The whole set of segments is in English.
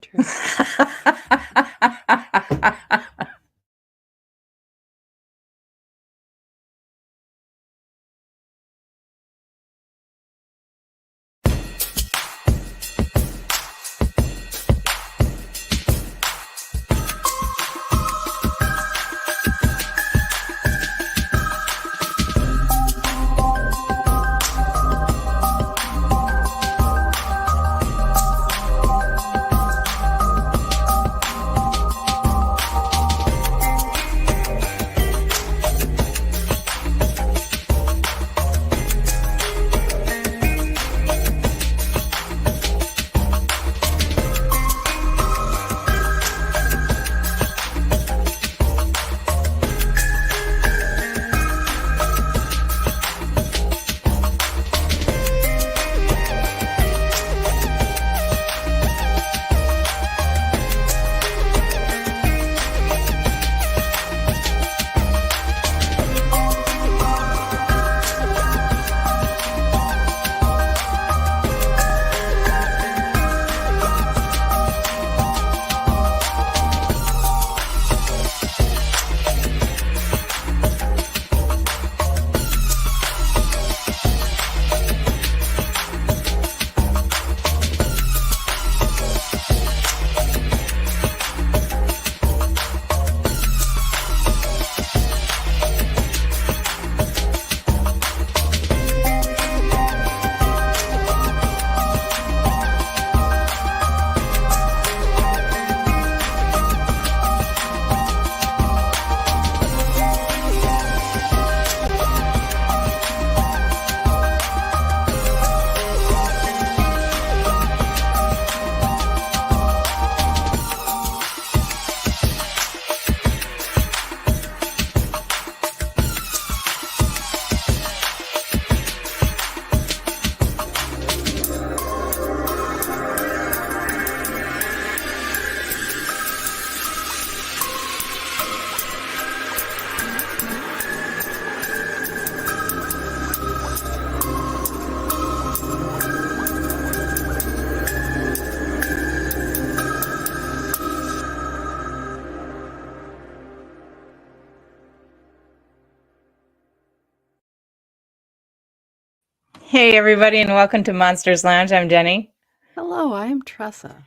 True. Hey, everybody, and welcome to Monsters Lounge. I'm Jeni. Hello, I am Tressa.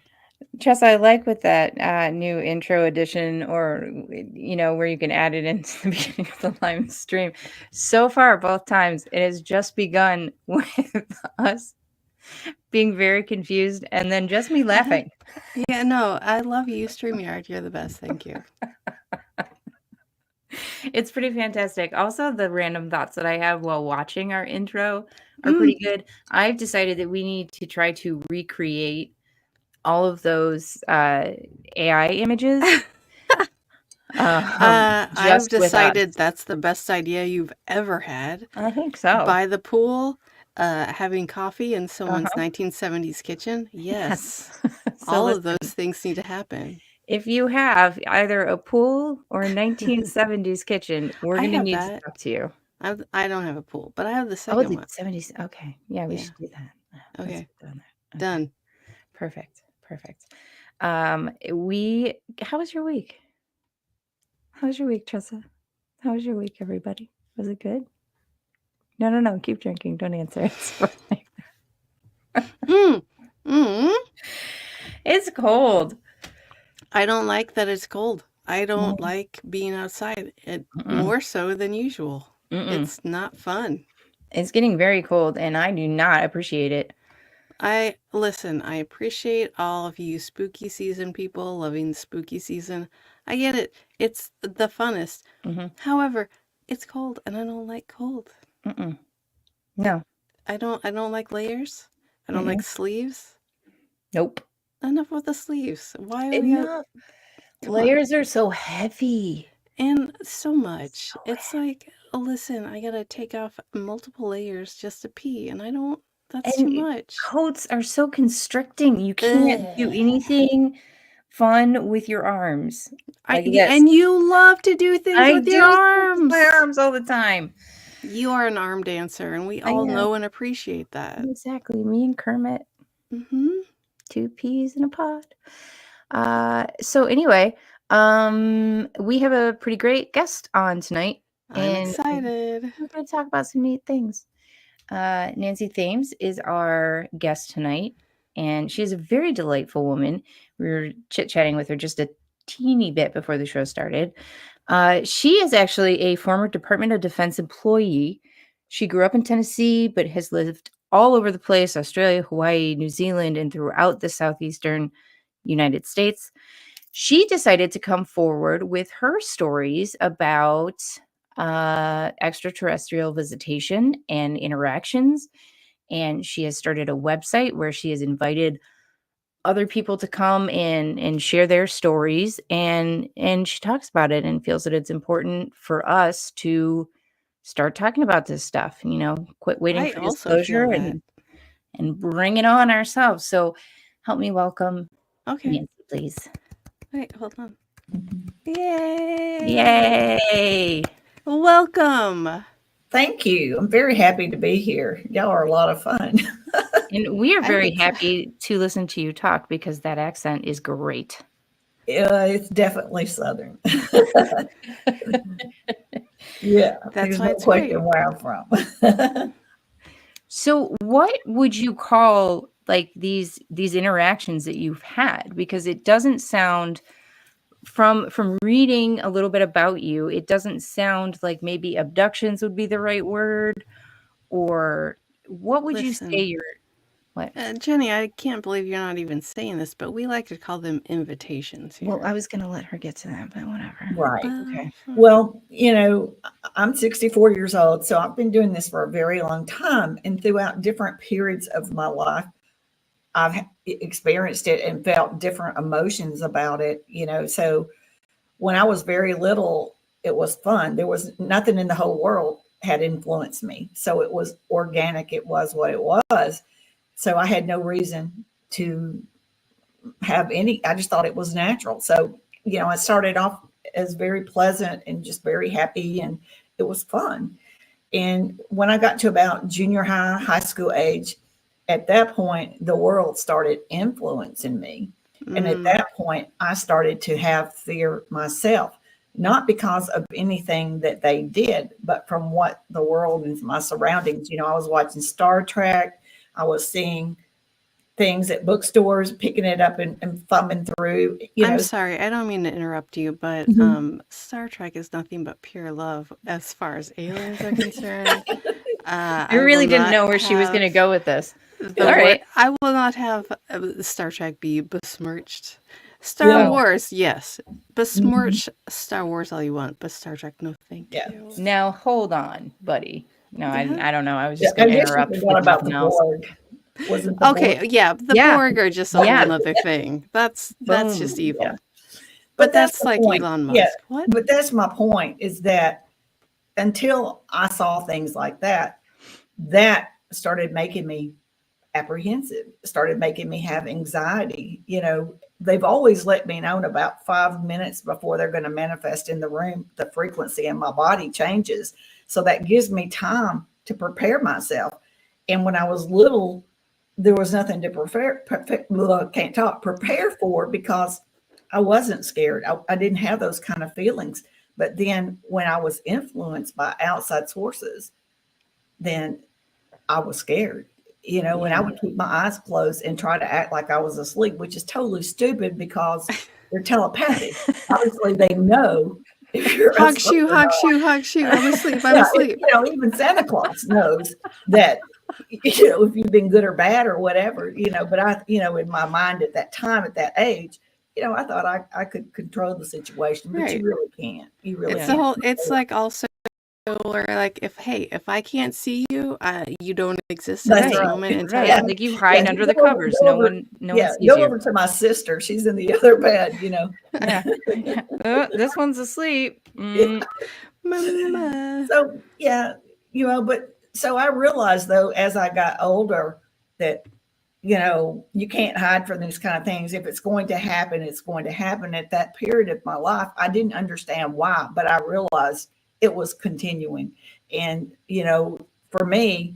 Tressa, I like with that new intro edition, or, where you can add it into the beginning of the live stream. So far, both times, it has just begun with us being very confused and then just me laughing. Yeah, no, I love you, StreamYard. You're the best. Thank you. It's pretty fantastic. Also, the random thoughts that I have while watching our intro are pretty good. I've decided that we need to try to recreate all of those AI images. I've decided that's the best idea you've ever had. I think so. By the pool, having coffee in someone's 1970s kitchen. Yes. So all of those things need to happen. If you have either a pool or a 1970s kitchen, we're going to need to talk to you. I don't have a pool, but I have the second one. 70s. Okay. Yeah, we should do that. Okay. Done. Perfect. How was your week? How was your week, Tressa? How was your week, everybody? Was it good? No. Keep drinking. Don't answer. It's cold. I don't like that it's cold. I don't like being outside. More so than usual. It's not fun. It's getting very cold, and I do not appreciate it. I appreciate all of you spooky season people loving spooky season. I get it. It's the funnest. However, it's cold, and I don't like cold. No. I don't like layers. I don't like sleeves. Nope. Enough with the sleeves. Why are we layers are so heavy. And so much. It's like, listen, I gotta take off multiple layers just to pee, and I don't. That's too much. Coats are so constricting. You can't do anything fun with your arms. And you love to do things with your arms. My arms all the time. You are an arm dancer, and we all know and appreciate that. Exactly. Me and Kermit. 2 peas in a pod. So anyway, we have a pretty great guest on tonight, I'm and excited. we're going to talk about some neat things. Nancy Thames is our guest tonight, and she's a very delightful woman. We were chit-chatting with her just a teeny bit before the show started. She is actually a former Department of Defense employee. She grew up in Tennessee, but has lived all over the place, Australia, Hawaii, New Zealand, and throughout the southeastern United States. She decided to come forward with her stories about extraterrestrial visitation and interactions. And she has started a website where she has invited other people to come and share their stories, and she talks about it and feels that it's important for us to start talking about this stuff, quit waiting I for also feel disclosure that. and bring it on ourselves. So help me welcome Okay. Nancy, please. Wait, hold on. Yay! Yay! Welcome. Thank you. I'm very happy to be here. Y'all are a lot of fun. And we are I very think so. happy to listen to you talk because that accent is great. It's definitely Southern. Yeah, That's there's why no it's great. question where I'm from. So what would you call like these interactions that you've had? Because it doesn't sound from reading a little bit about you, it doesn't sound like maybe abductions would be the right word, or what would you say Listen, your what? Jenny, I can't believe you're not even saying this, but we like to call them invitations Well, here. I was gonna let her get to that, but whatever. Right. Okay. Well, I'm 64 years old, so I've been doing this for a very long time. And throughout different periods of my life, I've experienced it and felt different emotions about it. So when I was very little, it was fun. There was nothing in the whole world had influenced me. So it was organic. It was what it was. So I had no reason to have any, I just thought it was natural. So, I started off as very pleasant and just very happy, and it was fun. And when I got to about junior high, high school age, at that point, the world started influencing me. And at that point, I started to have fear myself, not because of anything that they did, but from what the world and my surroundings. I was watching Star Trek. I was seeing things at bookstores, picking it up and thumbing through. I'm sorry, I don't mean to interrupt you, but Mhm. Star Trek is nothing but pure love as far as aliens are concerned. I I will really didn't not know where she was gonna have go with this. the All word. right. I will not have Star Trek be besmirched. Star Yeah. Wars, yes, Mhm. besmirch Star Wars all you want, but Star Trek, no, thank Yeah. you. Now hold on, buddy. No, Yeah. I don't know. I was Yeah, just I gonna guess you interrupt forgot with about the nothing else. Borg. Wasn't the Borg? Okay, yeah, the Yeah. Borg are just a whole Yeah. nother thing. That's just Boom. Yeah. evil. But But that's that's the like point. Elon Yeah. Musk. What? But that's my point, is that until I saw things like that, that started making me apprehensive, started making me have anxiety. They've always let me know about 5 minutes before they're going to manifest in the room, the frequency in my body changes. So that gives me time to prepare myself. And when I was little, there was nothing to prepare for, because I wasn't scared. I didn't have those kind of feelings. But then when I was influenced by outside sources, then I was scared, and I Yeah. would keep my eyes closed and try to act like I was asleep, which is totally stupid because they're telepathic. Obviously, they know if you're Hog asleep shoe, or hog not. shoe, hog shoe. I'm asleep. I'm Yeah, asleep. even Santa Claus knows that, if you've been good or bad or whatever, but in my mind at that time, at that age, I thought I could control the situation, but you Right. really can't. You really It's Yeah. the can't. whole. It's like also where like if I can't see you, you don't exist at That's this Right. moment in Right. Yeah, time. Like you yeah. hide You under the go over, covers. No one yeah, sees go you. over to my sister. She's in the other bed. Yeah. This one's asleep. Mama. So yeah, but so I realized, though, as I got older, that you can't hide from these kind of things. If it's going to happen, it's going to happen. At that period of my life, I didn't understand why, but I realized it was continuing. And for me,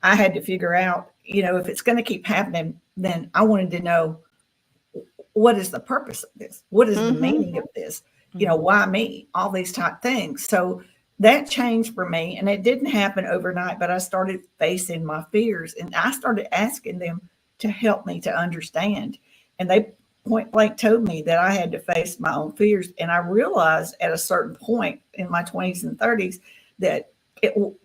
I had to figure out, if it's going to keep happening, then I wanted to know what is the purpose of this? What is the Mm-hmm. meaning of this? Why me? All these type things. So that changed for me, and it didn't happen overnight, but I started facing my fears, and I started asking them to help me to understand. And they point blank told me that I had to face my own fears. And I realized at a certain point in my 20s and 30s that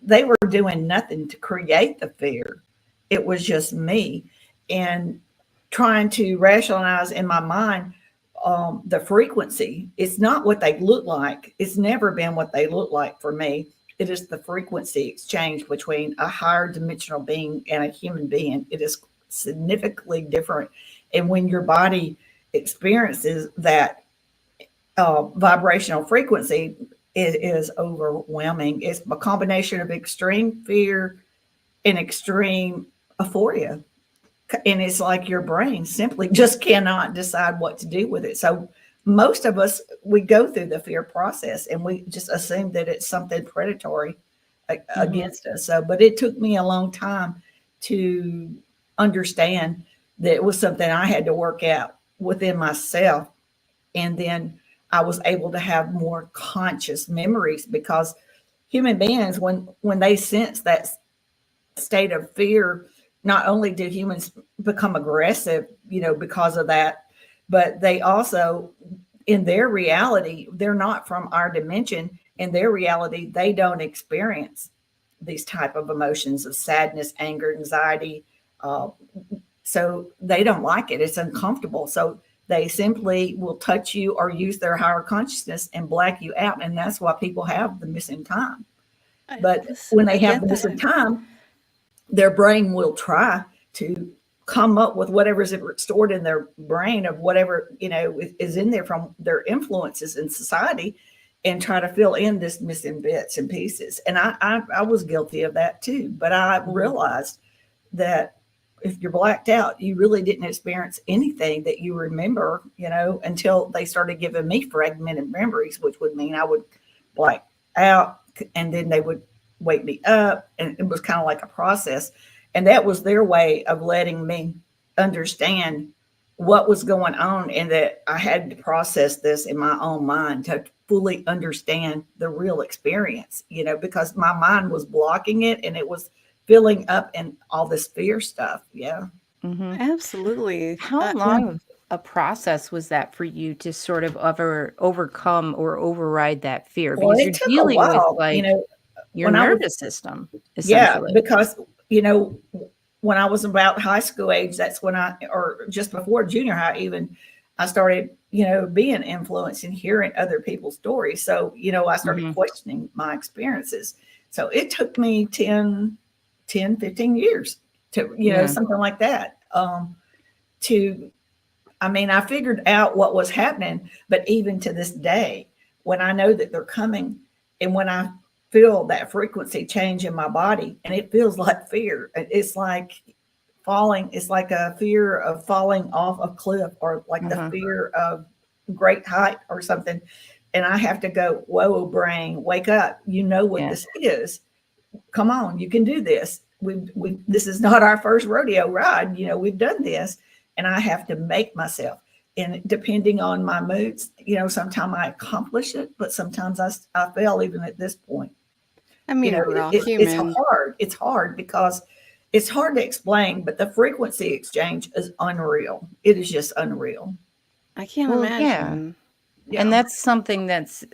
they were doing nothing to create the fear. It was just me. And trying to rationalize in my mind the frequency. It's not what they look like. It's never been what they look like for me. It is the frequency exchange between a higher dimensional being and a human being. It is significantly different. And when your body experiences that vibrational frequency, it is overwhelming. It's a combination of extreme fear and extreme euphoria. And it's like your brain simply just cannot decide what to do with it. So most of us, we go through the fear process and we just assume that it's something predatory against us. So, but it took me a long time to understand that it was something I had to work out within myself. And then I was able to have more conscious memories, because human beings, when they sense that state of fear, not only do humans become aggressive, because of that, but they also, in their reality, they're not from our dimension. In their reality, they don't experience these type of emotions of sadness, anger, anxiety. So they don't like it. It's uncomfortable. So they simply will touch you or use their higher consciousness and black you out. And that's why people have the missing time. But when they I have get the missing that. time, their brain will try to come up with whatever's stored in their brain of whatever, is in there from their influences in society, and try to fill in this missing bits and pieces. And I was guilty of that too. But I realized that if you're blacked out, you really didn't experience anything that you remember, until they started giving me fragmented memories, which would mean I would black out and then they would wake me up. And it was kind of like a process. And that was their way of letting me understand what was going on, and that I had to process this in my own mind to fully understand the real experience, because my mind was blocking it and it was filling up in all this fear stuff. Yeah. Absolutely. How Yeah. long of a process was that for you to sort of overcome or override that fear? Well, Because it you're took a dealing with while, like your when I was, nervous system, yeah, essentially. because, when I was about high school age, that's when or just before junior high, even, I started, being influenced and hearing other people's stories. So, I started questioning my experiences. So it took me 15 years to, Yeah. something like that, to, I figured out what was happening, but even to this day, when I know that they're coming, and when I feel that frequency change in my body, and it feels like fear, it's like falling, it's like a fear of falling off a cliff, or like the fear of great height or something. And I have to go, whoa, brain, wake up. You know what this is. Come on, you can do this. This is not our first rodeo ride. We've done this. And I have to make myself. And depending on my moods, sometimes I accomplish it, but sometimes I fail even at this point. I mean, we're all It's human. hard. It's hard because it's hard to explain, but the frequency exchange is unreal. It is just unreal. I can't Well, yeah. imagine. And Yeah. that's something that's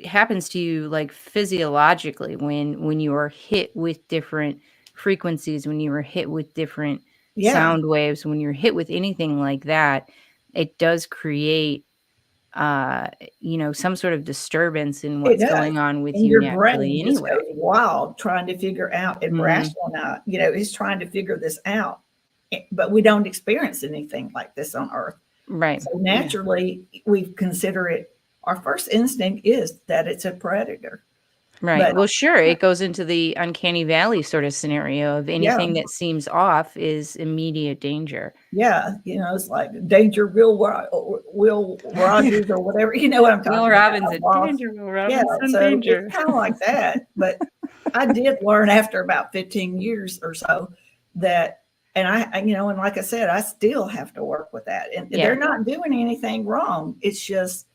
happens to you like physiologically when you are hit with different frequencies, when you are hit with different Yeah. sound waves, when you're hit with anything like that, it does create some sort of disturbance in It what's does. going on with And you your naturally brain just anyway. goes wild trying to figure out and Mhm. rationalize, it's trying to figure this out. But we don't experience anything like this on Earth. Right. So naturally, we consider it, our first instinct is that it's a predator. Right. But Well, sure, it goes into the uncanny valley sort of scenario of yeah, anything that seems off is immediate danger. yeah, it's like Danger Will Rogers or whatever. You know what I'm Will talking about? Robinson, Boss. danger, Will Yeah, Robinson, so it's danger. kind of like that. But I did learn after about 15 years or so that And and like I said, I still have to work with that. And Yeah. they're not doing anything wrong. It's just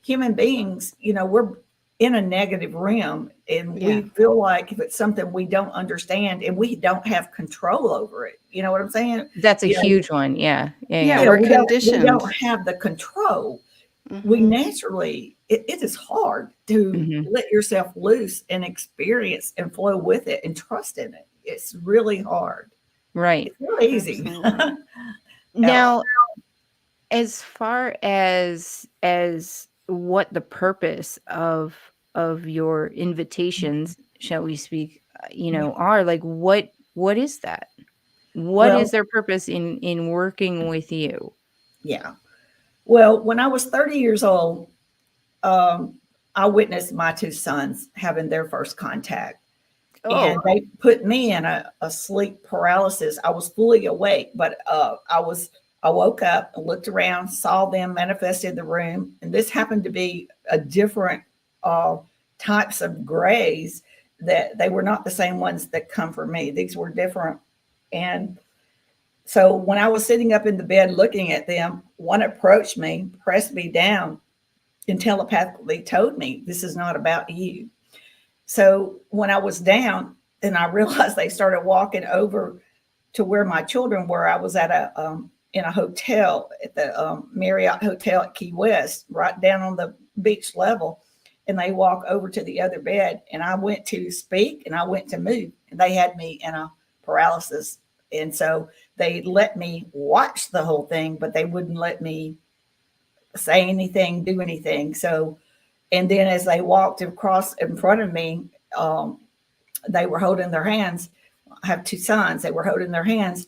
human beings, we're in a negative realm, and Yeah. we feel like if it's something we don't understand and we don't have control over it, you know what I'm saying? That's a You know, huge one. Yeah. Yeah. Yeah, Yeah. we're we conditioned. don't have the control. We Hmm. naturally, it is hard to Hmm. let yourself loose and experience and flow with it and trust in it. It's really hard. Right. It's not easy Absolutely. at all. Now, as far as what the purpose of your invitations, shall we speak, are, like, what is that? What is Well, their purpose in working with you? yeah. Well, when I was 30 years old, um, I witnessed my two sons having their first contact. And Oh, they put me in a sleep paralysis. I was fully awake, but I woke up and looked around, saw them manifest in the room. And this happened to be a different uh, types of grays, that they were not the same ones that come for me. These were different. And so when I was sitting up in the bed looking at them, one approached me, pressed me down, and telepathically told me, "This is not about you." So when I was down and I realized they started walking over to where my children were, I was at in a hotel at the Marriott Hotel at Key West, right down on the beach level. And they walk over to the other bed, and I went to speak and I went to move, and they had me in a paralysis. And so they let me watch the whole thing, but they wouldn't let me say anything, do anything. So, and then as they walked across in front of me, um, they were holding their hands. I have two sons. They were holding their hands.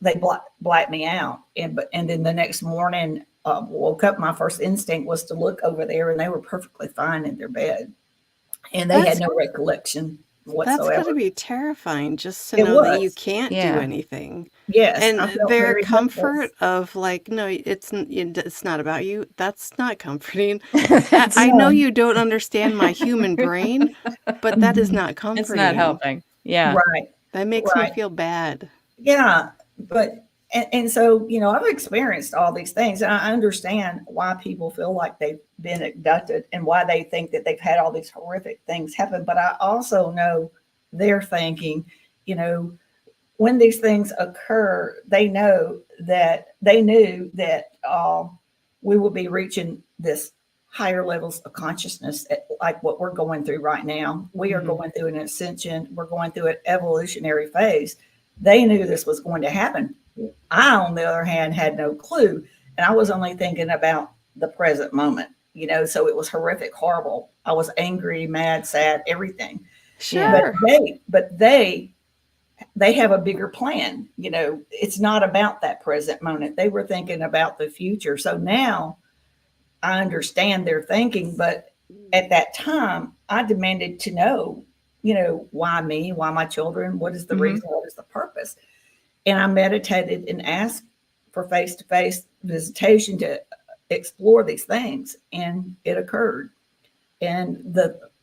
They blacked me out. And then the next morning, woke up. My first instinct was to look over there, and they were perfectly fine in their bed, and they had That's no recollection that's got to whatsoever. be terrifying just to It know that you was. can't do yeah. anything. Yes, And I felt their very helpless. comfort of like, no, it's not about you. That's not comforting. That's I know No. you don't understand my human brain, but that is Mhm. not it's not comforting. helping. Yeah. Right. That makes me Right. feel bad. Yeah, but and so I've experienced all these things, and I understand why people feel like they've been abducted and why they think that they've had all these horrific things happen. But I also know they're thinking, you know, when these things occur, they knew that we will be reaching this higher levels of consciousness, like what we're going through right now. We are Hmm. going through an ascension. We're going through an evolutionary phase. They knew this was going to happen. I, on the other hand, had no clue, and I was only thinking about the present moment. So it was horrific, horrible. I was angry, mad, sad, everything. Yeah. But Sure. they have a bigger plan. It's not about that present moment. They were thinking about the future. So now I understand their thinking, but at that time I demanded to know, why me, why my children, what is the Hmm. reason, what is the purpose? And I meditated and asked for face-to-face visitation to explore these things, and it occurred. And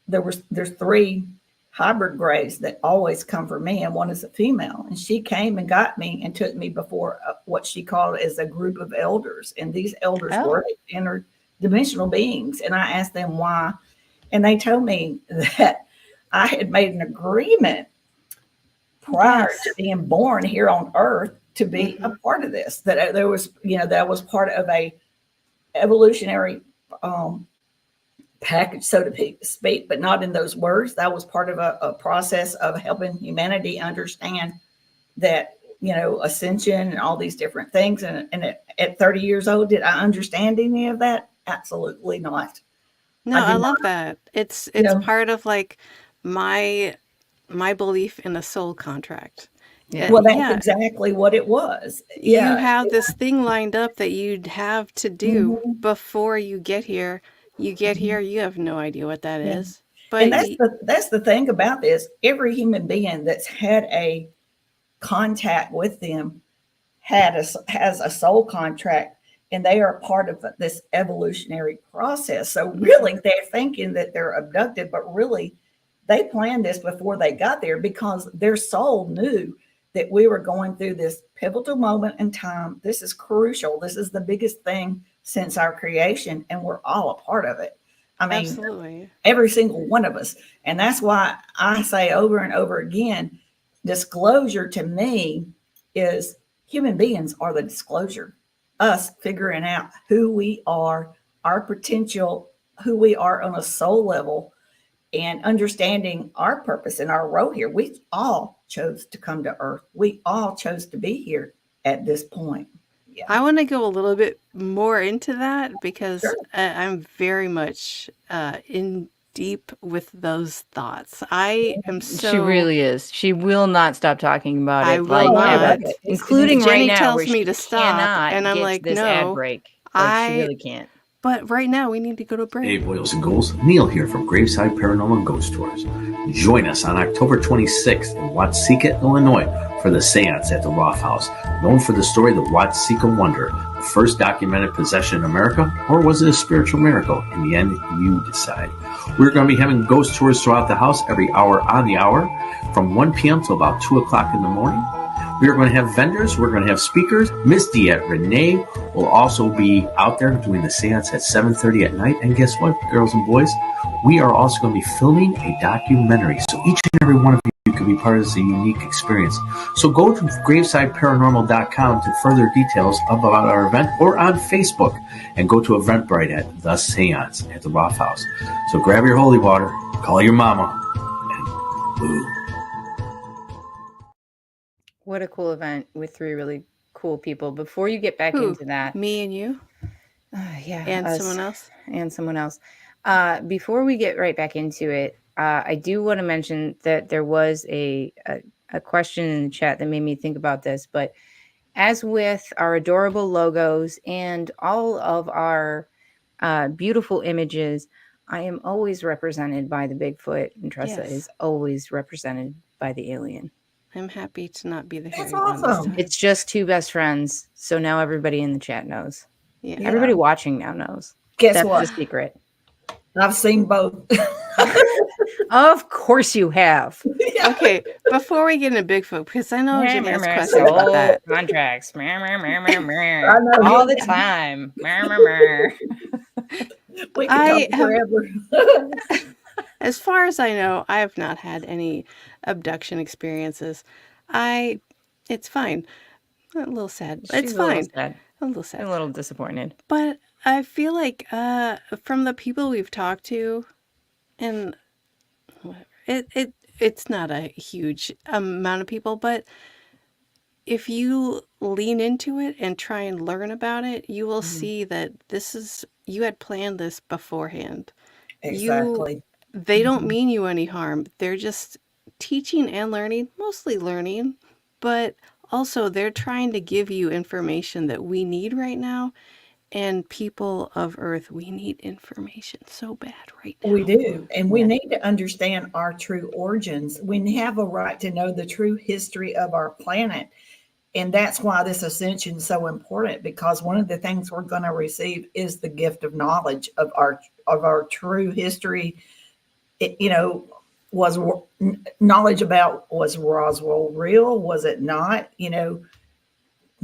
there's three hybrid grays that always come for me, and one is a female, and she came and got me and took me before what she called as a group of elders, and these elders Oh, were interdimensional beings, and I asked them why, and they told me that I had made an agreement prior to Yes. being born here on earth to be a Hmm. part of this, that there was, that I was part of a evolutionary um, package, so to speak, but not in those words. That was part of a process of helping humanity understand that, ascension and all these different things. And at 30 years old, did I understand any of that? Absolutely not. I No, I did love not. that. You It's know, part of like my my belief in a soul contract. yeah. well, that's Yeah, exactly what it was. you Yeah. have this thing lined up that you'd have to do Mhm. before you get here. You get Mhm. here, you have no idea what that Yeah. is. And But that's the thing about this. Every human being that's had a contact with them has a soul contract, and they are part of this evolutionary process. So mhm, really they're thinking that they're abducted, but really they planned this before they got there, because their soul knew that we were going through this pivotal moment in time. This is crucial. This is the biggest thing since our creation, and we're all a part of it. I mean, Absolutely. every single one of us. And that's why I say over and over again, disclosure to me is human beings are the disclosure. Us figuring out who we are, our potential, who we are on a soul level, and understanding our purpose and our role here. We all chose to come to Earth. We all chose to be here at this point. Yeah. I want to go a little bit more into that because Sure. I'm very much in deep with those thoughts. I am She so. really is. She will not stop talking about I it, will like I ever, not. love it. including right Jenny now tells where me she to stop, cannot and I'm get like, to this ad no, break. Like she I. really can't. But right now we need to go to break. Hey, boys and ghouls, Neil here from Graveside Paranormal Ghost Tours. Join us on October 26th in Watseka, Illinois for the seance at the Roth House, known for the story The Watseka Wonder, the first documented possession in America, or was it a spiritual miracle? In the end, you decide. We're going to be having ghost tours throughout the house every hour on the hour from 1 p.m. to about 2 o'clock in the morning. We are going to have vendors. We're going to have speakers. Miss Diet Renee will also be out there doing the seance at 7:30 at night. And guess what, girls and boys? We are also going to be filming a documentary. So each and every one of you can be part of this unique experience. So go to gravesideparanormal.com to further details about our event, or on Facebook and go to Eventbrite at The Seance at the Roth House. So grab your holy water, call your mama, and boo. What a cool event with 3 really cool people. Before you get back Who? into that, Me and you yeah, and us someone else. and someone else. Before we get right back into it, I do want to mention that there was a question in the chat that made me think about this. But as with our adorable logos and all of our beautiful images, I am always represented by the Bigfoot, and Tressa Yes. is always represented by the alien. I'm happy to not be the That's hairy one this awesome. time. It's just 2 best friends, so now everybody in the chat knows. Yeah. Yeah. Everybody watching now knows. Guess That's what? the secret. I've seen both. Of course you have. Yeah. Okay, before we get into Bigfoot, because I know Jenny has questions about that. Contracts. I know, All he- the time. We I can talk have- forever. As far as I know, I have not had any abduction experiences. It's fine. A little sad, but it's She's a little fine. sad. A little A sad. little disappointed. But I feel like from the people we've talked to, and it's not a huge amount of people, but if you lean into it and try and learn about it, you will see that you had planned this beforehand. Exactly. They don't mean you any harm. They're just teaching and learning, mostly learning, but also they're trying to give you information that we need right now. And people of Earth, we need information so bad right now. We do. And we Yeah. need to understand our true origins. We have a right to know the true history of our planet. And that's why this ascension is so important, because one of the things we're going to receive is the gift of knowledge of our true history. It, was knowledge about, was Roswell real? Was it not?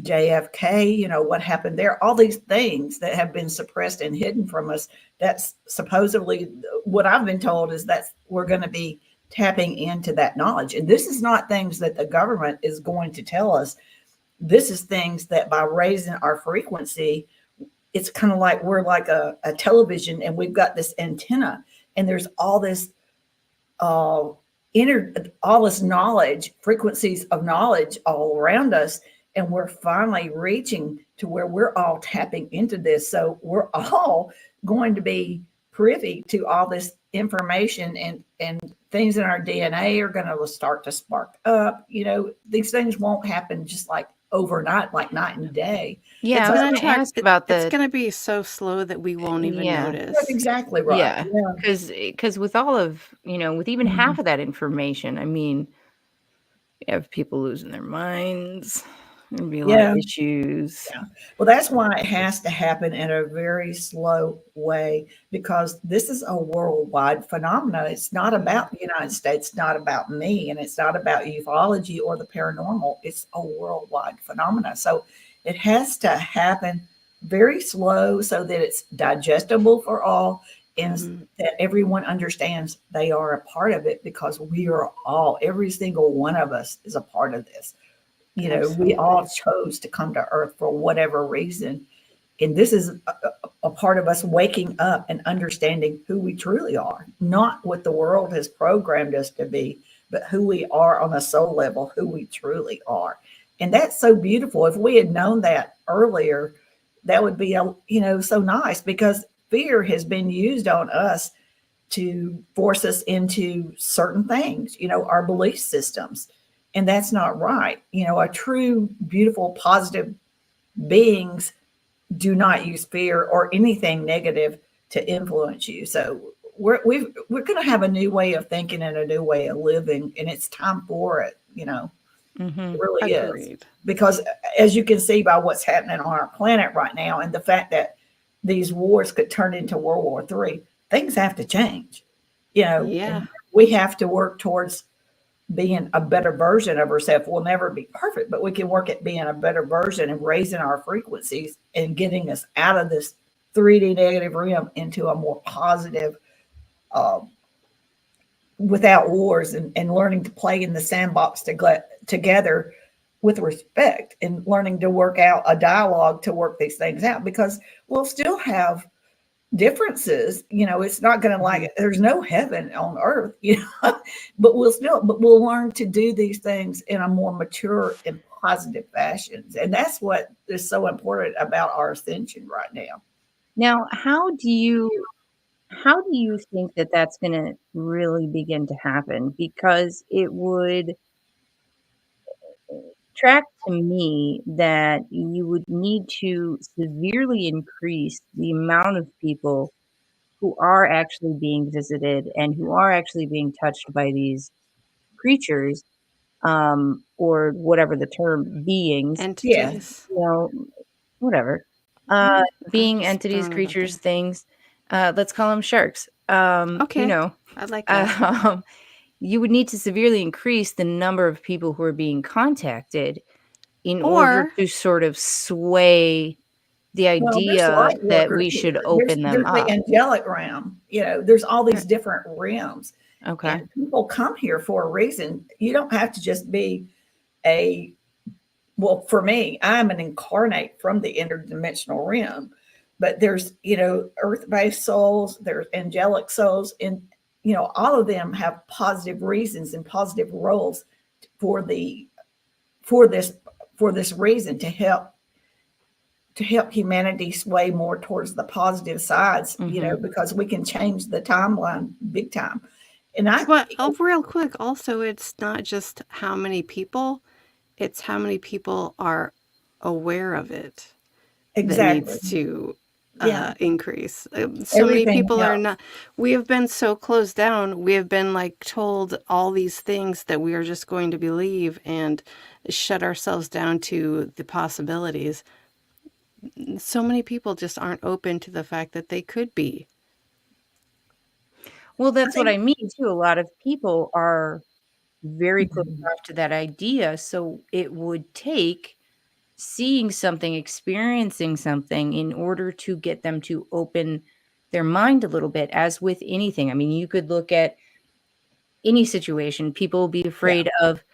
JFK, what happened there, all these things that have been suppressed and hidden from us. That's supposedly what I've been told, is that we're going to be tapping into that knowledge. And this is not things that the government is going to tell us. This is things that by raising our frequency, it's kind of like we're like a television, and we've got this antenna, and there's all this all this knowledge, frequencies of knowledge all around us. And we're finally reaching to where we're all tapping into this. So we're all going to be privy to all this information, and things in our DNA are going to start to spark up. These things won't happen just like overnight, like night and day. Yeah, I was going to ask about It's going to be so slow that we won't even notice. That's exactly right. Yeah, because with all of, with even half of that information, I mean, you have people losing their minds. There'd be a lot of Yeah. issues. Yeah. Well, that's why it has to happen in a very slow way, because this is a worldwide phenomenon. It's not about the United States, it's not about me, and it's not about ufology or the paranormal. It's a worldwide phenomenon. So it has to happen very slow so that it's digestible for all, and that everyone understands they are a part of it, because we are all, every single one of us is a part of this. We all chose to come to earth for whatever reason. And this is a part of us waking up and understanding who we truly are, not what the world has programmed us to be, but who we are on a soul level, who we truly are. And that's so beautiful. If we had known that earlier, that would be, so nice, because fear has been used on us to force us into certain things, our belief systems. And that's not right. A true, beautiful, positive beings do not use fear or anything negative to influence you. So we're going to have a new way of thinking and a new way of living, and it's time for it. It really is, Agreed. because as you can see by what's happening on our planet right now, and the fact that these wars could turn into World War III, things have to change. Yeah. And we have to work towards being a better version of ourselves. We'll never be perfect, but we can work at being a better version and raising our frequencies and getting us out of this 3D negative realm into a more positive, without wars, and learning to play in the sandbox together with respect, and learning to work out a dialogue to work these things out, because we'll still have differences. It's not going to, there's no heaven on earth, but we'll learn to do these things in a more mature and positive fashions. And that's what is so important about our ascension right now. Now, how do you think that that's going to really begin to happen? Because it would track to me that you would need to severely increase the amount of people who are actually being visited and who are actually being touched by these creatures, or whatever the term, beings, Yeah. Entities. whatever, I'm being just entities, throwing it out creatures, there. things. Let's call them sharks. Okay. I like that. You would need to severely increase the number of people who are being contacted in order Or to sort of sway the Well, there's idea light that workers we here. should There's open them there's the up. angelic realm. There's all Right. these different realms, Okay. and people come here for a reason. You don't have to just be a well, for me, I'm an incarnate from the interdimensional realm, but there's, earth-based souls, there's angelic souls, and, all of them have positive reasons and positive roles for the, for this, for this reason, to help humanity sway more towards the positive sides, because we can change the timeline big time. And But real quick, also, it's not just how many people, it's how many people are aware of it that exactly, needs to yeah, increase. So many everything people are helps. not, we have been so closed down. We have been told all these things that we are just going to believe and shut ourselves down to the possibilities. So many people just aren't open to the fact that they could be. Well, I that's what think I mean too. A lot of people are very close off to that idea. So it would take seeing something, experiencing something in order to get them to open their mind a little bit, as with anything. I mean, you could look at any situation. People will be yeah, afraid of,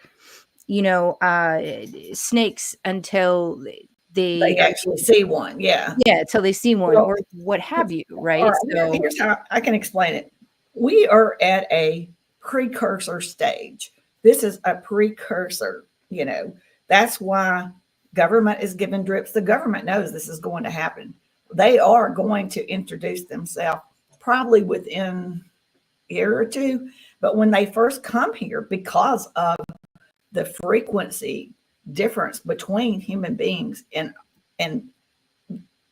snakes until they they are, actually see one, yeah. yeah, until they see one Well, or what have you, all right? right, So, here's how I can explain it. We are at a precursor stage. This is a precursor, That's why government is giving drips. The government knows this is going to happen. They are going to introduce themselves probably within a year or two. But when they first come here, because of the frequency difference between human beings and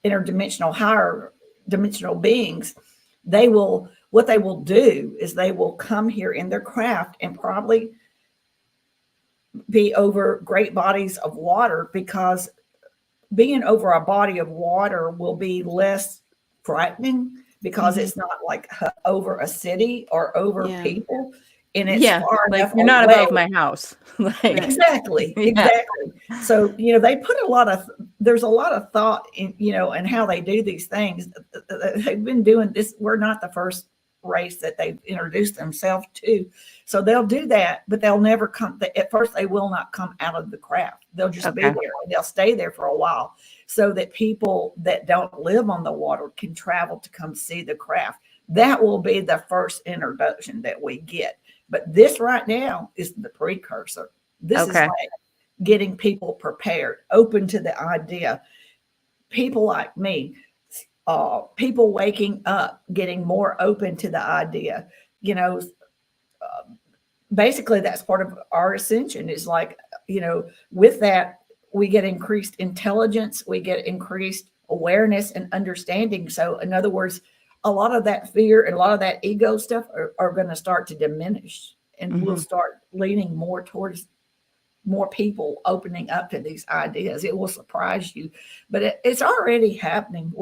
interdimensional, higher dimensional beings, what they will do is they will come here in their craft and probably be over great bodies of water, because being over a body of water will be less frightening, because it's not like over a city or over Yeah. people, and it's Yeah, far like enough you're not away. above my house. Like, Exactly, Yeah. exactly. So, they put there's a lot of thought in, and how they do these things. They've been doing this. We're not the first race that they've introduced themselves to. So they'll do that, but they'll never come. At first, they will not come out of the craft. They'll just be Okay. there, and they'll stay there for a while, so that people that don't live on the water can travel to come see the craft. That will be the first introduction that we get. But this right now is the precursor. This is Okay. like getting people prepared, open to the idea. People like me, people waking up, getting more open to the idea. Basically, that's part of our ascension, is like, with that, we get increased intelligence, we get increased awareness and understanding. So, in other words, a lot of that fear and a lot of that ego stuff are going to start to diminish, and we'll start leaning more towards more people opening up to these ideas. It will surprise you, but it's already happening.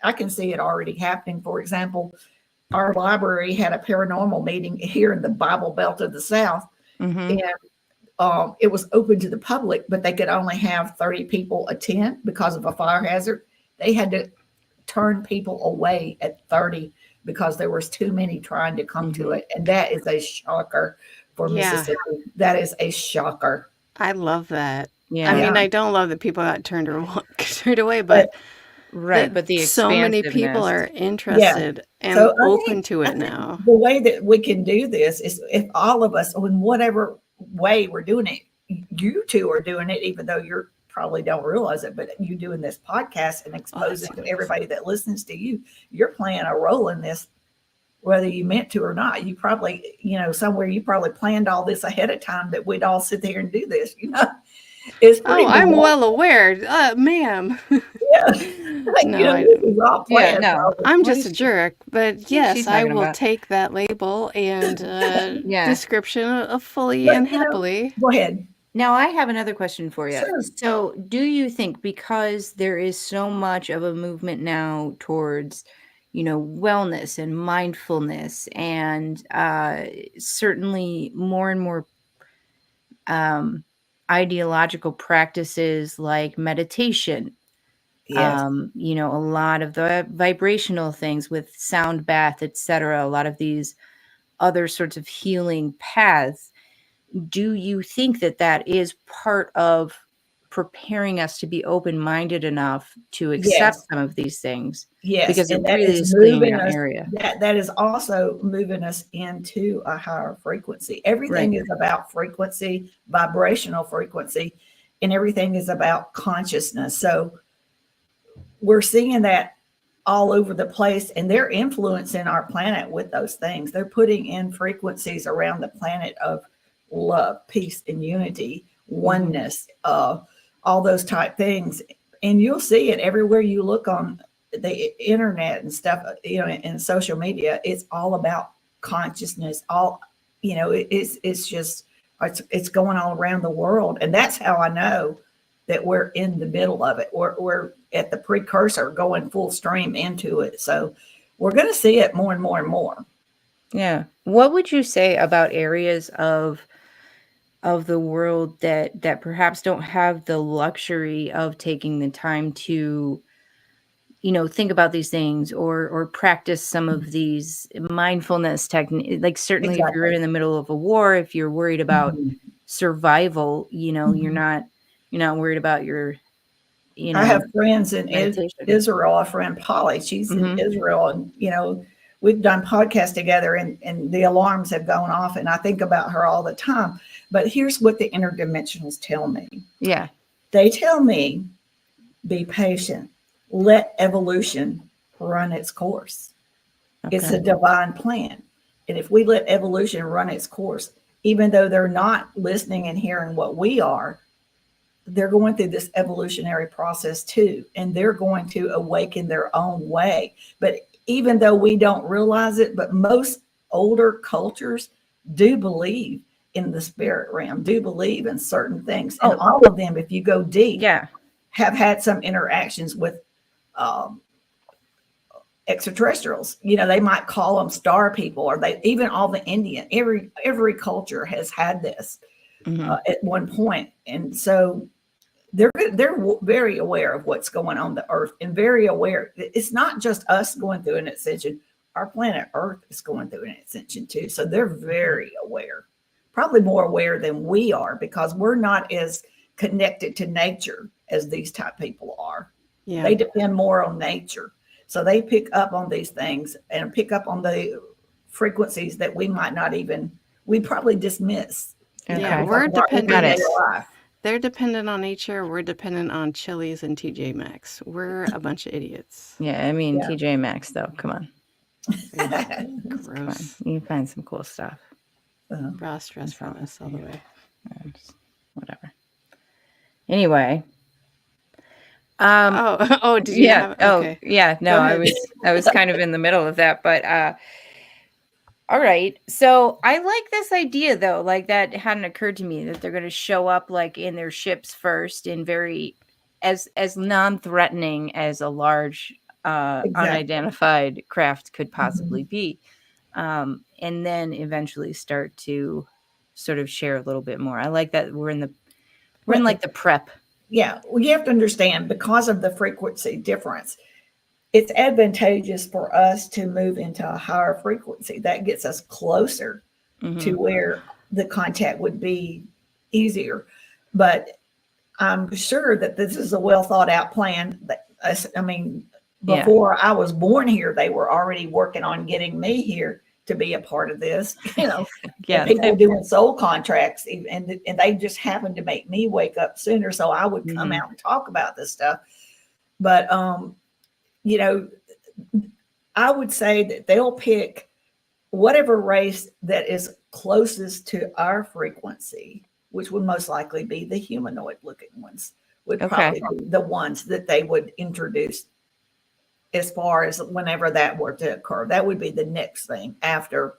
I can see it already happening. For example, our library had a paranormal meeting here in the Bible Belt of the South, and it was open to the public, but they could only have 30 people attend because of a fire hazard. They had to turn people away at 30 because there was too many trying to come to it, and that is a shocker for Mississippi. That is a shocker. I love that. Yeah. I mean, Yeah. I don't love that people got turned away, but Right, but the so many people expansiveness. are interested and So I open think, to it now. the way that we can do this is if all of us, in whatever way we're doing it, you two are doing it, even though you're probably don't realize it, but you doing this podcast and expose it to everybody that listens to you, you're playing a role in this, whether you meant to or not. You probably, somewhere you probably planned all this ahead of time, that we'd all sit there and do this, It's pretty I'm bizarre. well aware, ma'am. Yeah. Like, No, this is all Yeah, planned. no. I'm What just is a she- jerk, but what is yes, she I talking will about? take that label and Yeah. description of fully But, and happily. Go ahead. Now, I have another question for you. Sure. So, do you think, because there is so much of a movement now towards, wellness and mindfulness, and certainly more and more ideological practices like meditation, Yes. a lot of the vibrational things with sound bath, etc., a lot of these other sorts of healing paths, do you think that that is part of preparing us to be open-minded enough to accept Yes. some of these things? Yes. Because it And that really is is cleaning moving our us. area. That is also moving us into a higher frequency. Everything Right. is about frequency, vibrational frequency, and everything is about consciousness. So we're seeing that all over the place, and they're influencing our planet with those things. They're putting in frequencies around the planet of love, peace, and unity, oneness, all those type things. And you'll see it everywhere you look on the internet and stuff, and social media. It's all about consciousness. It's just, it's going all around the world. And that's how I know that we're in the middle of it. We're at the precursor, going full stream into it. So we're going to see it more and more and more. Yeah. What would you say about areas of the world that perhaps don't have the luxury of taking the time to, think about these things, or practice some of these mindfulness techniques? Like, certainly if you're Exactly. in the middle of a war, if you're worried about Mhm. survival, you're Mhm. not worried about your, I have friends in meditation. Israel, a friend Polly, she's in Mhm. Israel, and we've done podcasts together, and the alarms have gone off, and I think about her all the time. But here's what the interdimensionals tell me. Yeah. They tell me, be patient, let evolution run its course. It's a Okay. divine plan. And if we let evolution run its course, even though they're not listening and hearing what we are, they're going through this evolutionary process too, and they're going to awaken their own way. But even though we don't realize it, but most older cultures do believe in the spirit realm, do believe in certain things. And all of them, if you go deep, have had some interactions with extraterrestrials. They might call them star people, or they even all the Indian. Every culture has had this at one point, and so they're very aware of what's going on the Earth, and very aware. It's not just us going through an ascension. Our planet Earth is going through an ascension too. So they're very aware, probably more aware than we are, because we're not as connected to nature as these type people are. Yeah. They depend more on nature. So they pick up on these things and pick up on the frequencies that we might not even, we probably dismiss. Yeah, we're dependent. They're dependent on nature. We're dependent on Chili's and TJ Maxx. We're a bunch of idiots. Yeah, I mean, TJ Maxx, though. Come on. Gross. Come on. You can find some cool stuff. Raw stress from us all the way. Whatever. Anyway. Did you have okay. No, I was kind of in the middle of that, but all right. So I like this idea though, like that hadn't occurred to me, that they're going to show up like in their ships first, in very as non-threatening as a large unidentified craft could possibly be, and then eventually start to sort of share a little bit more. I like that we're in like the prep. Yeah, well, you have to understand, because of the frequency difference, it's advantageous for us to move into a higher frequency. That gets us closer to where the contact would be easier. But I'm sure that this is a well thought out plan. Before I was born here, they were already working on getting me here to be a part of this, people doing soul contracts, and they just happened to make me wake up sooner, so I would come out and talk about this stuff. But I would say that they'll pick whatever race that is closest to our frequency, which would most likely be the humanoid looking ones, would probably be the ones that they would introduce. As far as whenever that were to occur, that would be the next thing after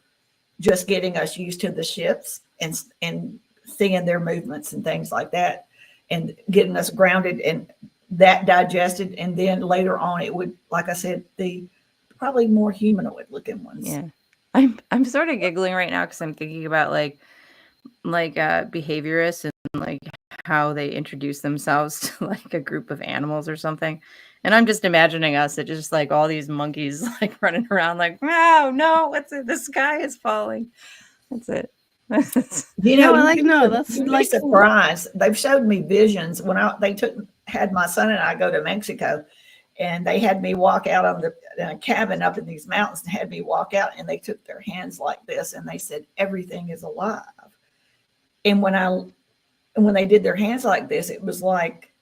just getting us used to the ships and seeing their movements and things like that, and getting us grounded and that digested. And then later on, it would, like I said, the probably more humanoid looking ones. Yeah, I'm sort of giggling right now because I'm thinking about like behaviorists and like how they introduce themselves to like a group of animals or something. And I'm just imagining us at just like all these monkeys like running around like, wow, no, what's it? The sky is falling. That's it. That's like surprised. They've showed me visions when they had my son and I go to Mexico, and they had me walk out on a cabin up in these mountains, and had me walk out, and they took their hands like this, and they said, everything is alive. And when they did their hands like this, it was like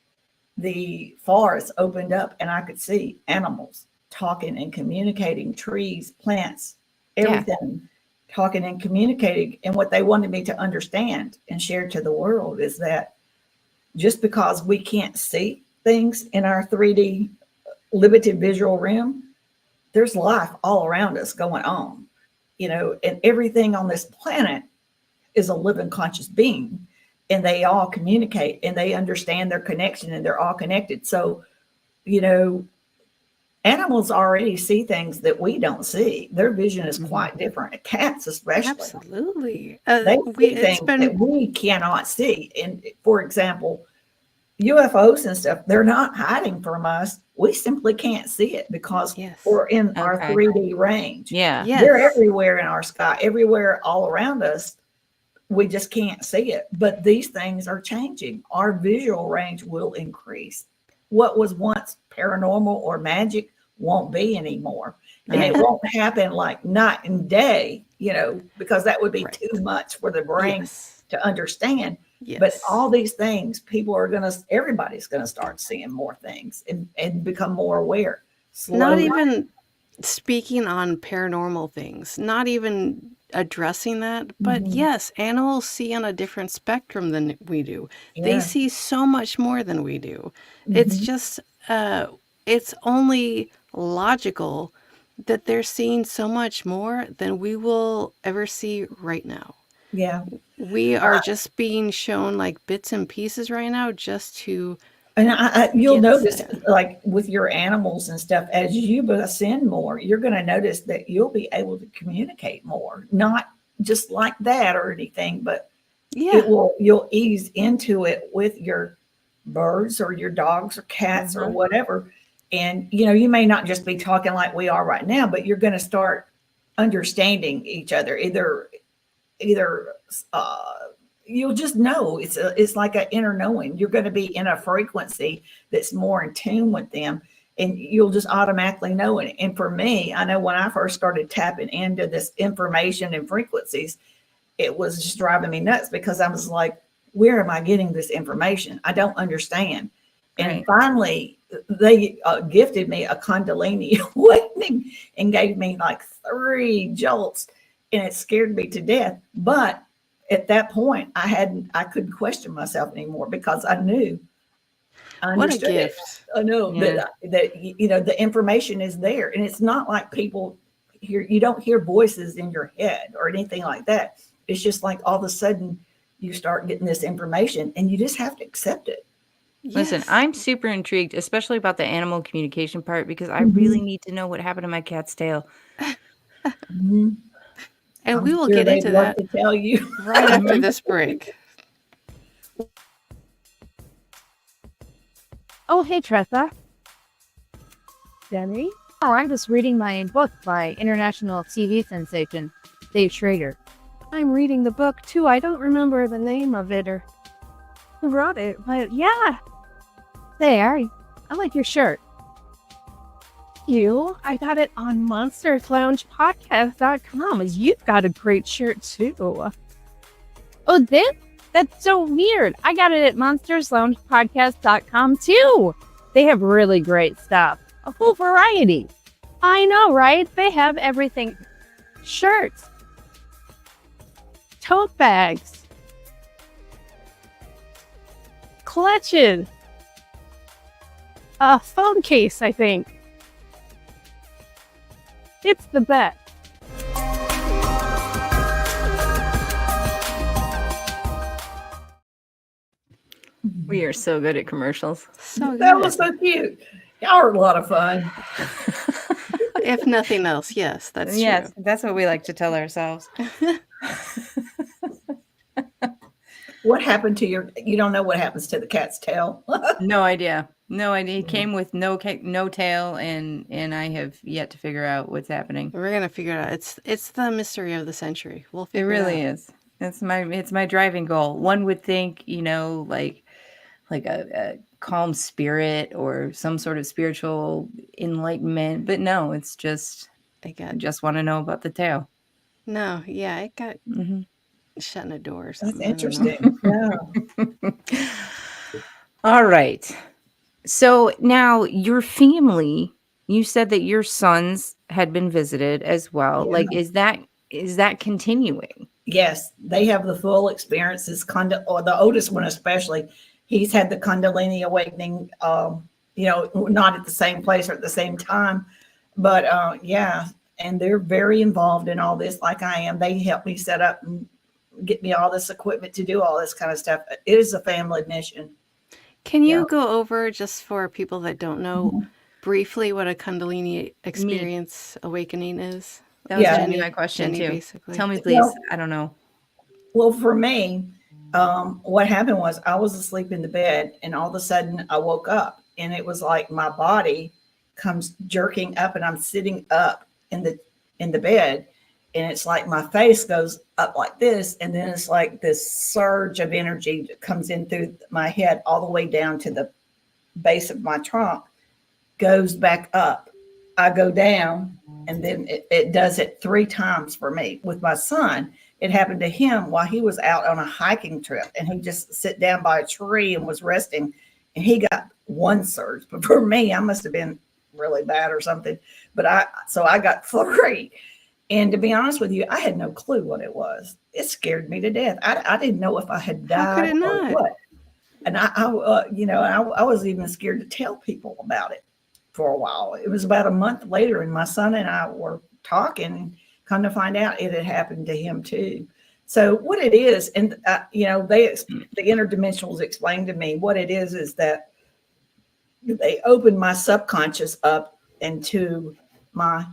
the forest opened up and I could see animals talking and communicating, trees, plants, everything talking and communicating. And what they wanted me to understand and share to the world is that just because we can't see things in our 3D limited visual realm, there's life all around us going on, and everything on this planet is a living conscious being. And they all communicate and they understand their connection, and they're all connected. So, animals already see things that we don't see. Their vision is quite different. Cats, especially. Absolutely. They see things that we cannot see. And for example, UFOs and stuff, they're not hiding from us. We simply can't see it because we're in our 3D range. Yeah. They're everywhere in our sky, everywhere all around us. We just can't see it. But these things are changing. Our visual range will increase. What was once paranormal or magic won't be anymore. And it won't happen like night and day, because that would be too much for the brain to understand. Yes. But all these things, everybody's going to start seeing more things and become more aware. Slowly. Not even speaking on paranormal things, not even addressing that, but yes, animals see on a different spectrum than we do. They see so much more than we do. It's just it's only logical that they're seeing so much more than we will ever see right now. Yeah. We are just being shown like bits and pieces right now just to And you'll get notice, that. like with your animals and stuff, as you ascend more, you're going to notice that you'll be able to communicate more. Not just like that or anything, but Yeah. you'll ease into it with your birds or your dogs or cats or whatever. And you may not just be talking like we are right now, but you're going to start understanding each other. Either uh, you'll just know it's like an inner knowing. You're going to be in a frequency that's more in tune with them, and you'll just automatically know it. And for me, I know when I first started tapping into this information and frequencies, it was just driving me nuts because I was like, where am I getting this information? I don't understand. And finally, they gifted me a Kundalini awakening and gave me like 3 jolts, and it scared me to death. But at that point, I couldn't question myself anymore because I knew, I What a understood it. gift. I know that the information is there, and it's not like people hear. You don't hear voices in your head or anything like that. It's just like all of a sudden you start getting this information, and you just have to accept it. Listen, Yes. I'm super intrigued, especially about the animal communication part, because I really need to know what happened to my cat's tail. Mhm. And I'm we will sure get they'd into love that to tell you. right after this break. Oh, hey, Tressa. Jeni? Oh, I'm just reading my book by international TV sensation, Dave Schrader. I'm reading the book, too. I don't remember the name of it or who wrote it, but yeah. There, I like your shirt. You? I got it on monstersloungepodcast.com. You've got a great shirt, too. Oh, this? That's so weird. I got it at monstersloungepodcast.com, too. They have really great stuff. A full variety. I know, right? They have everything. Shirts. Tote bags. Clutches. A phone case, I think. It's the best. We are so good at commercials. So good. That was so cute. Y'all are a lot of fun. If nothing else, yes, that's true. Yes, that's what we like to tell ourselves. What happened to you don't know what happens to the cat's tail? No idea. No idea. He came with no tail, and I have yet to figure out what's happening. We're gonna figure it out. It's the mystery of the century. We'll It figure really it out. is. It's my driving goal. One would think, like a calm spirit or some sort of spiritual enlightenment, but no, it's just I just want to know about the tail. No, yeah, it got shut in a door or something. That's interesting. Yeah. All right. So now your family, you said that your sons had been visited as well. Yeah. Like, is that continuing? Yes, they have the full experiences. Or the oldest one especially, he's had the Kundalini awakening. Not at the same place or at the same time, but yeah, and they're very involved in all this, like I am. They help me set up and get me all this equipment to do all this kind of stuff. It is a family mission. Can you go over, just for people that don't know, Mm-hmm. briefly what a Kundalini experience awakening is? That was Yeah. gonna be my question Jeni, too. basically. Tell me, please. I don't know. Well, for me, what happened was I was asleep in the bed, and all of a sudden I woke up, and it was like my body comes jerking up, and I'm sitting up in the bed, and it's like my face goes up like this, and then it's like this surge of energy that comes in through my head all the way down to the base of my trunk, goes back up. I go down, and then it does it 3 times for me. With my son, it happened to him while he was out on a hiking trip, and he just sit down by a tree and was resting, and he got 1 surge. But for me, I must have been really bad or something. But I got 3. And to be honest with you, I had no clue what it was. It scared me to death. I didn't know if I had died. How could it not? Or what. And I was even scared to tell people about it for a while. It was about a month later, and my son and I were talking, and come to find out it had happened to him too. So what it is, and the interdimensionals explained to me what it is that they opened my subconscious up into my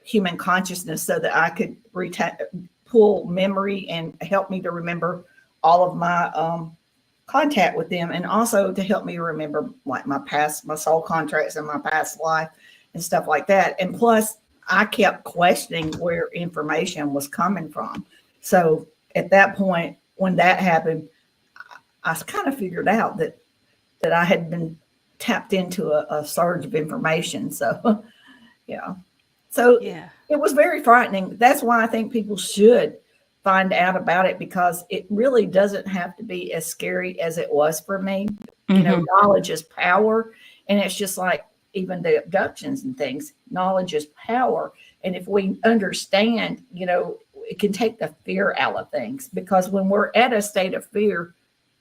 human consciousness so that I could pull memory and help me to remember all of my contact with them, and also to help me remember like my soul contracts and my past life and stuff like that. And plus, I kept questioning where information was coming from. So at that point, when that happened, I kind of figured out that I had been tapped into a surge of information. So yeah. So Yeah. it was very frightening. That's why I think people should find out about it, because it really doesn't have to be as scary as it was for me. Knowledge is power. And it's just like even the abductions and things, knowledge is power. And if we understand, it can take the fear out of things, because when we're at a state of fear,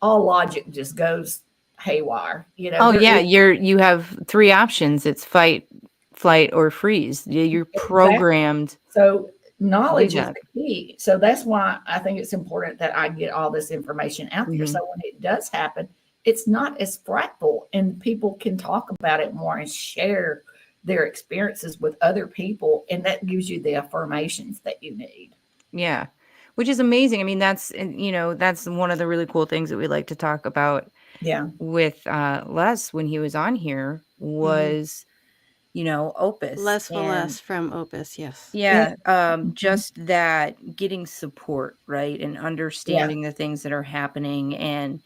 all logic just goes haywire. Oh yeah, you have three options. It's fight, flight, or freeze. You're programmed. So knowledge is the key. So that's why I think it's important that I get all this information out there. So when it does happen, it's not as frightful, and people can talk about it more and share their experiences with other people. And that gives you the affirmations that you need. Yeah. Which is amazing. I mean, that's one of the really cool things that we like to talk about. Yeah. With Les when he was on here was, Opus. Less for less from Opus, yes. Yeah. Just that getting support, right? And understanding the things that are happening. And,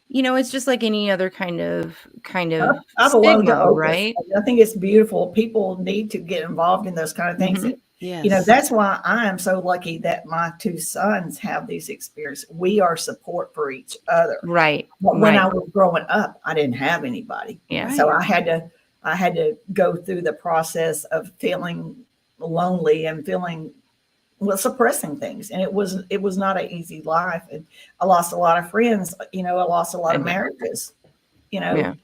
it's just like any other kind of I belong to stigma, Opus. right? I think it's beautiful. People need to get involved in those kind of things. Yes. That's why I am so lucky that my two sons have these experiences. We are support for each other. Right. But when I was growing up, I didn't have anybody. Yeah. So I had to go through the process of feeling lonely and suppressing things. And it was not an easy life. And I lost a lot of friends, I lost a lot of marriages, Yeah.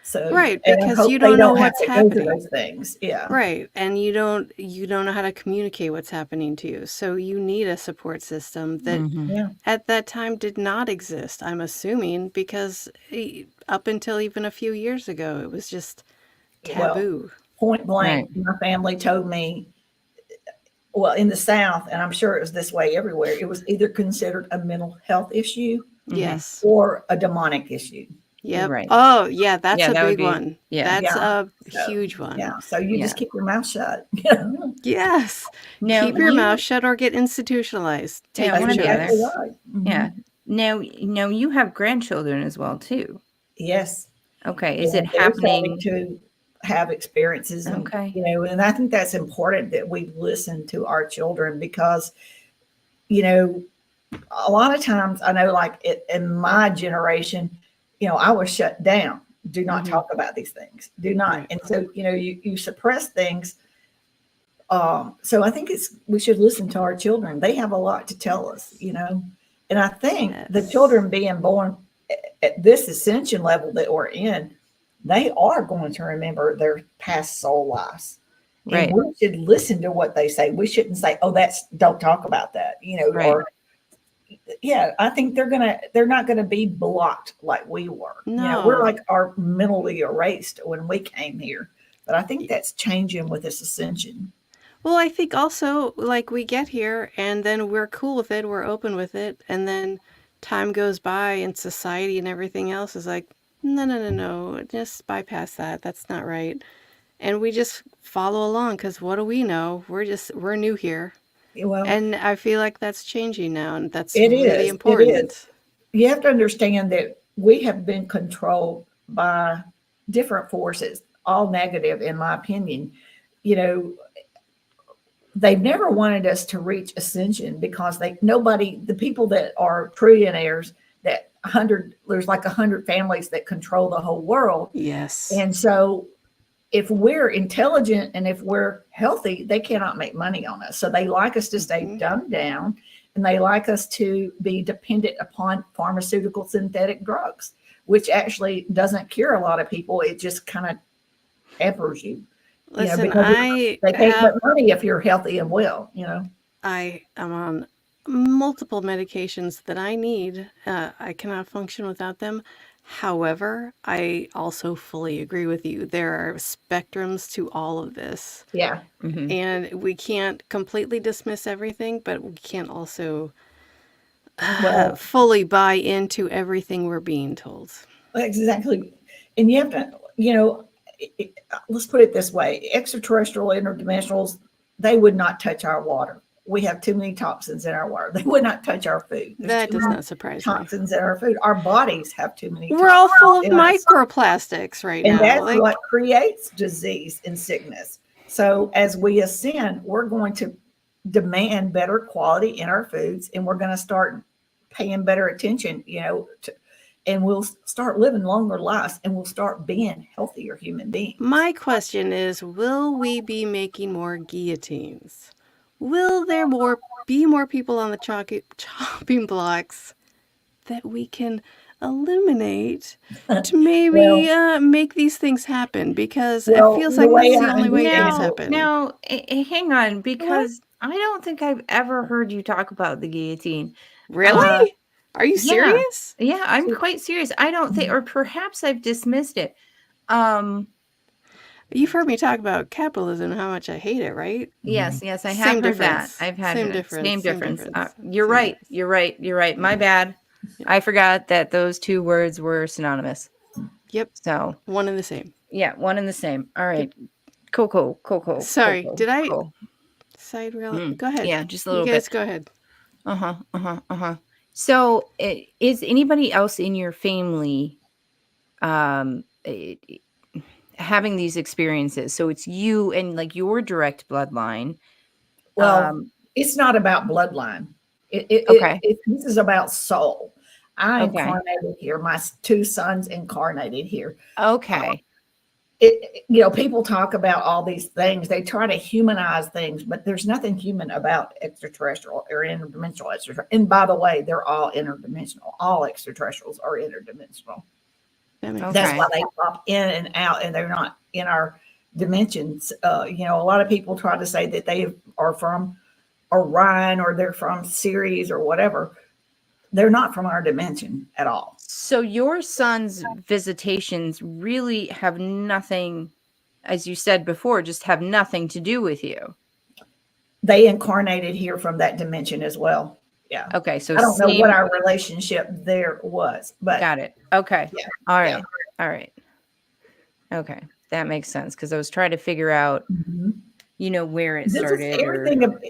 So right, because you don't know what's happening. Those things. Yeah. Right. And you don't know how to communicate what's happening to you. So you need a support system that at that time did not exist, I'm assuming, because up until even a few years ago, it was just taboo. Well, point blank, my family told me, well, in the South, and I'm sure it was this way everywhere, it was either considered a mental health issue, yes, or a demonic issue. Yep. Right. Oh, yeah, that's a that big would be, one. Yeah. That's a huge one. Yeah. So you just keep your mouth shut. Yes. Now, keep your mouth shut or get institutionalized. Take one or the other. Right. Yeah. Now you have grandchildren as well too. Yes. Okay. Is it happening to have experiences? And, okay. And I think that's important that we listen to our children, because, a lot of times I know, like in my generation, I was shut down. Do not talk about these things. Do not. Right. And so, you suppress things. So I think we should listen to our children. They have a lot to tell us, and I think the children being born at this ascension level that we're in, they are going to remember their past soul lives. Right. And we should listen to what they say. We shouldn't say, "Oh, don't talk about that," right. or I think they're not gonna be blocked like we were. No. We're like are mentally erased when we came here. But I think that's changing with this ascension. Well, I think also, like, we get here and then we're cool with it, we're open with it, and then time goes by and society and everything else is like, no, just bypass that. That's not right. And we just follow along, because what do we know? We're new here. Well, And I feel like that's changing now, and that's it really is. important. It is. You have to understand that we have been controlled by different forces, all negative, in my opinion. They've never wanted us to reach ascension, because the people that are trillionaires, there's like 100 families that control the whole world. Yes. And so if we're intelligent and if we're healthy, they cannot make money on us. So they like us to stay dumbed down, and they like us to be dependent upon pharmaceutical synthetic drugs, which actually doesn't cure a lot of people. It just kind of hampers you. Listen, they can't make money if you're healthy and well. I am on multiple medications that I need. I cannot function without them. However, I also fully agree with you. There are spectrums to all of this. Yeah. Mhm. And we can't completely dismiss everything, but we can't also Well, fully buy into everything we're being told. exactly. And you have to, you know, let's put it this way: extraterrestrial, interdimensionals, they would not touch our water. We have too many toxins in our water. They would not touch our food. There's That too does many not surprise me. toxins in our food. Our bodies have too many We're all toxins full of in us. microplastics right And now. that's what creates disease and sickness. So as we ascend, we're going to demand better quality in our foods, and we're going to start paying better attention, and we'll start living longer lives, and we'll start being healthier human beings. My question is, will we be making more guillotines? Will there be more people on the chopping blocks that we can eliminate to maybe Well, make these things happen? Because it well, feels the like this way is the I only way things understand it, happen. Now, hang on, because I don't think I've ever heard you talk about the guillotine. Really? Are you Yeah, serious? yeah, I'm quite serious. I don't think, or perhaps I've dismissed it. You've heard me talk about capitalism and how much I hate it, right? Yes, yes, I have Same heard that. difference. I've had Same it. difference. Same Same difference. difference. You're Same right. difference. You're right. You're right. My bad. I forgot that those two words were synonymous. Yep. So, One and the same. yeah, one and the same. All right. Cool. Sorry, did I Cool. side rail? Go ahead. Yeah, just a You little guys bit. go ahead. So, is anybody else in your family um having these experiences? So it's you and like your direct bloodline. well, it's not about bloodline. Okay. This is about soul. I Okay. incarnated here. My two sons incarnated here. Okay. People talk about all these things. They try to humanize things, but there's nothing human about extraterrestrial or interdimensional extraterrestrial. And by the way, they're all interdimensional. All extraterrestrials are interdimensional. That makes That's Okay. why they pop in and out, and they're not in our dimensions. A lot of people try to say that they are from Orion or they're from Ceres or whatever. They're not from our dimension at all. So your son's visitations really have nothing, as you said before, just have nothing to do with you. They incarnated here from that dimension as well. Yeah. Okay. So I don't know same. what our relationship there was, but Got it. Okay. yeah. All right. Yeah. All right. Okay. That makes sense because I was trying to figure out, where it This is started.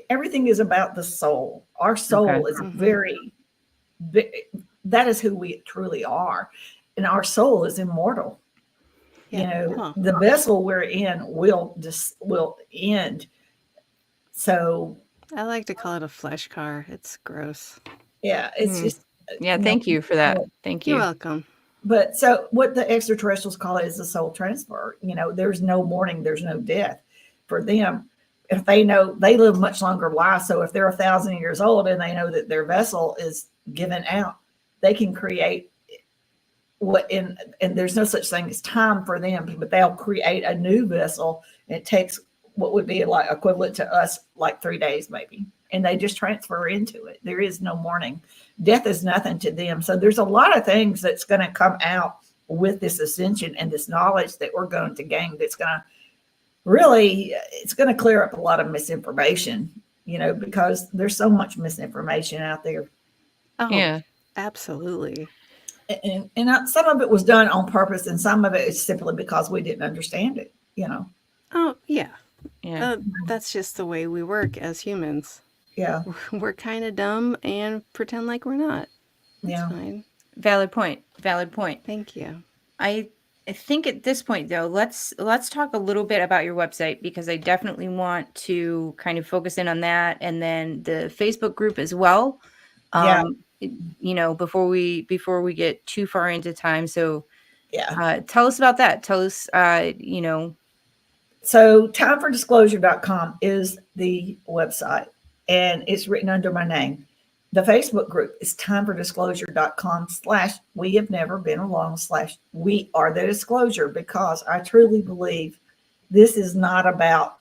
everything is about the soul. Our soul is very big. That is who we truly are. And our soul is immortal. Yeah. The vessel we're in will end. So I like to call it a flesh car. It's gross. yeah, it's just Yeah. Thank you for that. Thank you. You're welcome. But so what the extraterrestrials call it is a soul transfer. There's no mourning, there's no death for them. If they know they live much longer lives, so if they're 1,000 years old and they know that their vessel is given out, they can create and there's no such thing as time for them, but they'll create a new vessel. And it takes what would be like equivalent to us, like 3 days maybe, and they just transfer into it. There is no mourning. Death is nothing to them. So there's a lot of things that's going to come out with this ascension and this knowledge that we're going to gain. That's going to really, it's going to clear up a lot of misinformation, because there's so much misinformation out there. Oh, Yeah. absolutely. And some of it was done on purpose, and some of it is simply because we didn't understand it. Oh, yeah. Yeah. That's just the way we work as humans. Yeah. We're kind of dumb and pretend like we're not. That's fine. Valid point. Thank you. I think at this point though, let's talk a little bit about your website, because I definitely want to kind of focus in on that, and then the Facebook group as well. Yeah. Before we get too far into time. So Yeah. tell us about that. Tell us So timefordisclosure.com is the website, and it's written under my name. The Facebook group is timefordisclosure.com/we have never been alone/we are the disclosure, because I truly believe this is not about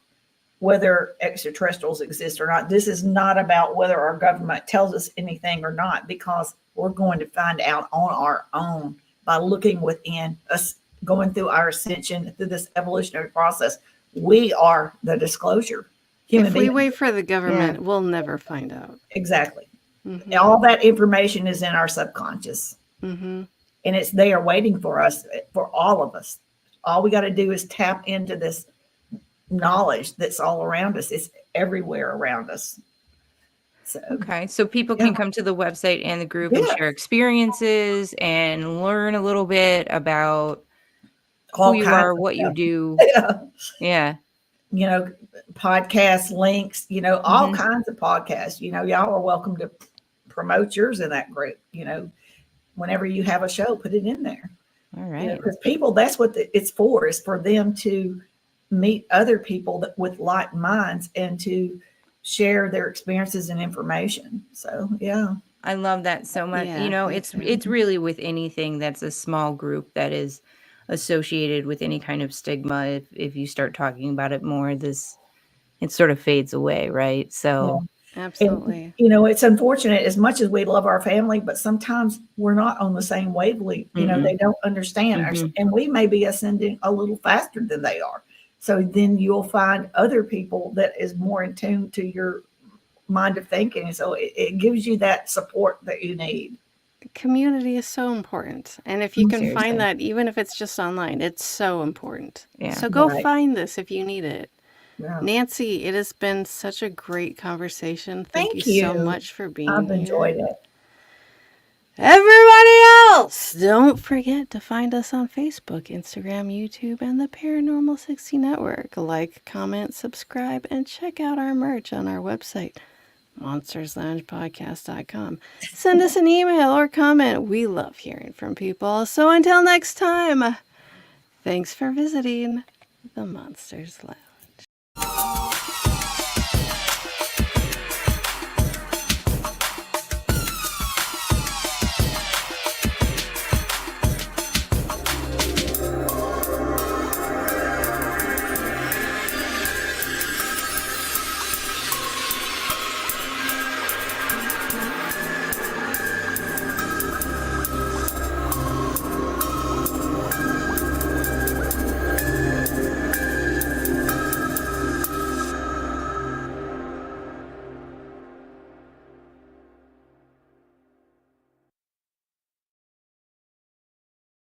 whether extraterrestrials exist or not. This is not about whether our government tells us anything or not, because we're going to find out on our own by looking within us, going through our ascension, through this evolutionary process. We are the disclosure. Human If we beings. wait for the government, we'll never find out. Exactly. Mm-hmm. All that information is in our subconscious. Mm-hmm. And it's there waiting for us, for all of us. All we got to do is tap into this knowledge that's all around us. It's everywhere around us. So, Okay, so people can come to the website and the group and share experiences and learn a little bit about all who you kinds are, of what you stuff. do. Yeah. Yeah. You know, podcast links, you know, all kinds of podcasts. You know, y'all are welcome to promote yours in that group. You know, whenever you have a show, put it in there. All right. You know, because people, that's what it's for, is for them to meet other people that, with like minds, and to share their experiences and information. So, yeah. I love that so much. Yeah, You know, me it's too. it's really with anything that's a small group that is associated with any kind of stigma. If you start talking about it more, it sort of fades away, right? So Absolutely. And, you know, it's unfortunate, as much as we love our family, but sometimes we're not on the same wavelength. You know, they don't understand us, and we may be ascending a little faster than they are. So then you'll find other people that is more in tune to your mind of thinking. So it gives you that support that you need. Community is so important. And if you can Seriously. find that, even if it's just online, it's so important. Yeah. So go Right. find this if you need it. Yeah. Nancy, it has been such a great conversation. Thank Thank you so you. much for being I've here. enjoyed it. Everybody else, don't forget to find us on Facebook, Instagram, YouTube, and the Paranormal 60 Network. Like, comment, subscribe, and check out our merch on our website, monstersloungepodcast.com. Send us an email or comment. We love hearing from people. So until next time, thanks for visiting the Monsters Lounge.